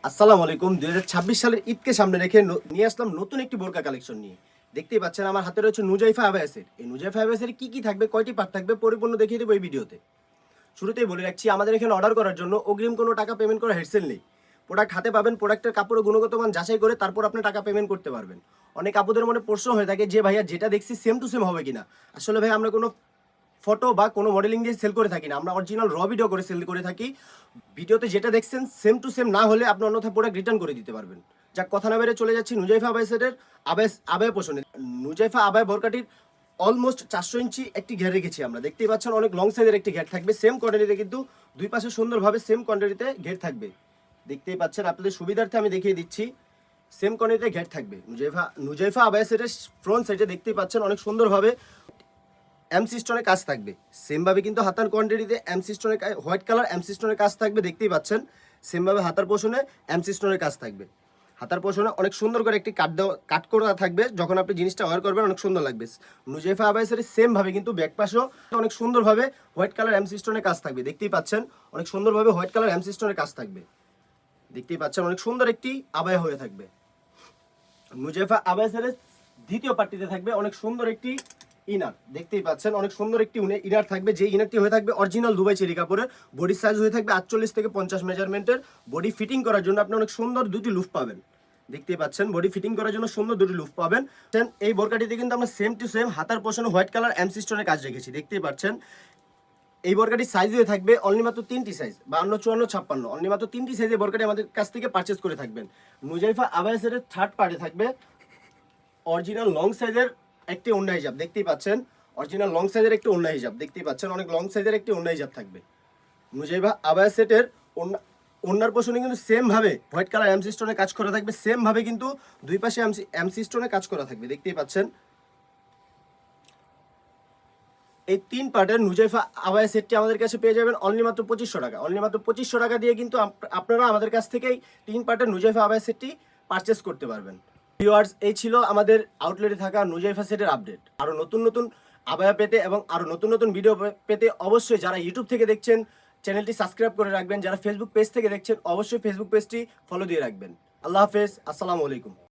আসসালামু আলাইকুম। ২০২৬ সালের ঈদকে সামনে রেখে নিয়ে আসলাম নতুন একটি বোরকা কালেকশন নিয়ে। দেখতেই পাচ্ছেন আমার হাতে রয়েছে নুজাইফা আবায়াসের। এই নুজাইফা আবায়াসের কি থাকবে, কয়টি পার্ট থাকবে পরিপূর্ণ দেখিয়ে দেবো এই ভিডিওতে। শুরুতেই বলে রাখছি, আমাদের এখানে অর্ডার করার জন্য অগ্রিম কোনো টাকা পেমেন্ট করা হেডসেল নেই। প্রোডাক্ট হাতে পাবেন, প্রোডাক্টের কাপড়ের গুণগত মান যাচাই করে তারপর আপনি টাকা পেমেন্ট করতে পারবেন। অনেক আপুদের মনে প্রশ্ন হয়ে থাকে যে ভাইয়া যেটা দেখছি সেম টু সেম হবে কিনা। আসলে ভাই আমরা কোনো ফটো বা কোনো মডেলিং দিয়ে সেল করে থাকি না, আমরা অরিজিনাল র ভিডিও করে সেল করে থাকি। ভিডিওতে যেটা দেখছেন সেম টু সেম না হলে আপনি অন্যথায় প্রোডাক্ট রিটার্ন করে দিতে পারবেন। যাক, কথা না বেড়ে চলে যাচ্ছি Nuzaifa আবায়াসের abaya পোষণে। Nuzaifa abaya বোরকাটির almost 400 ইঞ্চি একটি ঘের রেখেছি আমরা। দেখতেই পাচ্ছেন অনেক লং সাইজের একটি ঘের থাকবে, সেম কোয়ান্টিটিতে, কিন্তু দুই পাশে সুন্দরভাবে সেম কোয়ান্টিটিতে ঘের থাকবে। দেখতেই পাচ্ছেন, আপনাদের সুবিধার্থে আমি দেখিয়ে দিচ্ছি। সেম কোয়ান্টিটিতে ঘের থাকবে। নুজাইফা আবায়াসের ফ্রন্ট সাইডে দেখতেই পাচ্ছেন অনেক সুন্দরভাবে এমসি স্টোনের কাজ থাকবে। সেমভাবে কিন্তু হাতার কোয়ান্টিটিতে এমসি স্টোনের হোয়াইট কালার এমসি স্টোনের কাজ থাকবে। দেখতেই পাচ্ছেন সেমভাবে হাতার পোষণে এমসি স্টোনের কাজ থাকবে। হাতার পোষণে অনেক সুন্দর করে একটি কাট করা থাকবে। যখন আপনি জিনিসটা ওয়্যার করবেন অনেক সুন্দর লাগবে। নুজাইফা আবায়াসের সেমভাবে কিন্তু ব্যাক পাশেও অনেক সুন্দরভাবে হোয়াইট কালার এমসি স্টোনের কাজ থাকবে। দেখতেই পাচ্ছেন অনেক সুন্দরভাবে হোয়াইট কালার এমসি স্টোনের কাজ থাকবে। দেখতেই পাচ্ছেন অনেক সুন্দর একটি আবায়া হয়ে থাকবে। নুজাইফা আবায়াসের দ্বিতীয় পার্টিতে থাকবে অনেক সুন্দর একটি ইনার। দেখতেই পাচ্ছেন অনেক সুন্দর একটি ইনার থাকবে, যে ইনারটি হয়ে থাকবে অরিজিনাল দুবাই চেরি কাপড়ের। বডি সাইজ হয়ে থাকবে 48 থেকে 50 মেজারমেন্টের। বডি ফিটিং করার জন্য আপনি অনেক সুন্দর দুটি লুফ পাবেন। দেখতেই পাচ্ছেন বডি ফিটিং করার জন্য সুন্দর দুটি লুফ পাবেন। এই বোরকাটিতে কিন্তু আমরা সেম টু সেম হাতার পোষণে হোয়াইট কালার এমসি স্টোনের কাজ রেখেছি। দেখতেই পাচ্ছেন এই বোরকাটির সাইজ হয়ে থাকবে অনলি মাত্র 3টি সাইজ, 52, 54, 56। অনলি মাত্র 3টি সাইজের বোরকাটি আমাদের কাছ থেকে পারচেস করে থাকবেন। নুজাইফা আবায়াসের থার্ড পার্টে থাকবে অরিজিনাল লং সাইজের একটি ওড়না হিজাব। দেখতেই পাচ্ছেন অরিজিনাল লং সাইজের একটি ওড়না হিজাব। দেখতেই পাচ্ছেন অনেক লং সাইজের একটি ওড়না হিজাব থাকবে। নুজাইফা আবায়া সেটের ওড়নার পোষণে কিন্তু সেম ভাবে হোয়াইট কালার এমসি স্টোনে কাজ করা থাকবে। সেম ভাবে কিন্তু দুই পাশে এমসি স্টোনে কাজ করা থাকবে। দেখতেই পাচ্ছেন এই তিন পার্টের নুজাইফা আবায়া সেটটি আমাদের কাছে পেয়ে যাবেন অনলি মাত্র 2500 টাকা। অনলি মাত্র 2500 টাকা দিয়ে কিন্তু আপনারা আমাদের কাছ থেকেই তিন পার্টের নুজাইফা আবায়া সেটটি পারচেস করতে পারবেন। ভিউয়ার্স, এই ছিল আমাদের আউটলেটে থাকা নুজাইফা সেটের আপডেট। আরও নতুন নতুন আবায়া পেতে এবং আরও নতুন নতুন ভিডিও পেতে অবশ্যই যারা ইউটিউব থেকে দেখছেন চ্যানেলটি সাবস্ক্রাইব করে রাখবেন। যারা ফেসবুক পেজ থেকে দেখছেন অবশ্যই ফেসবুক পেজটি ফলো দিয়ে রাখবেন। আল্লাহ হাফেজ, আসসালামু আলাইকুম।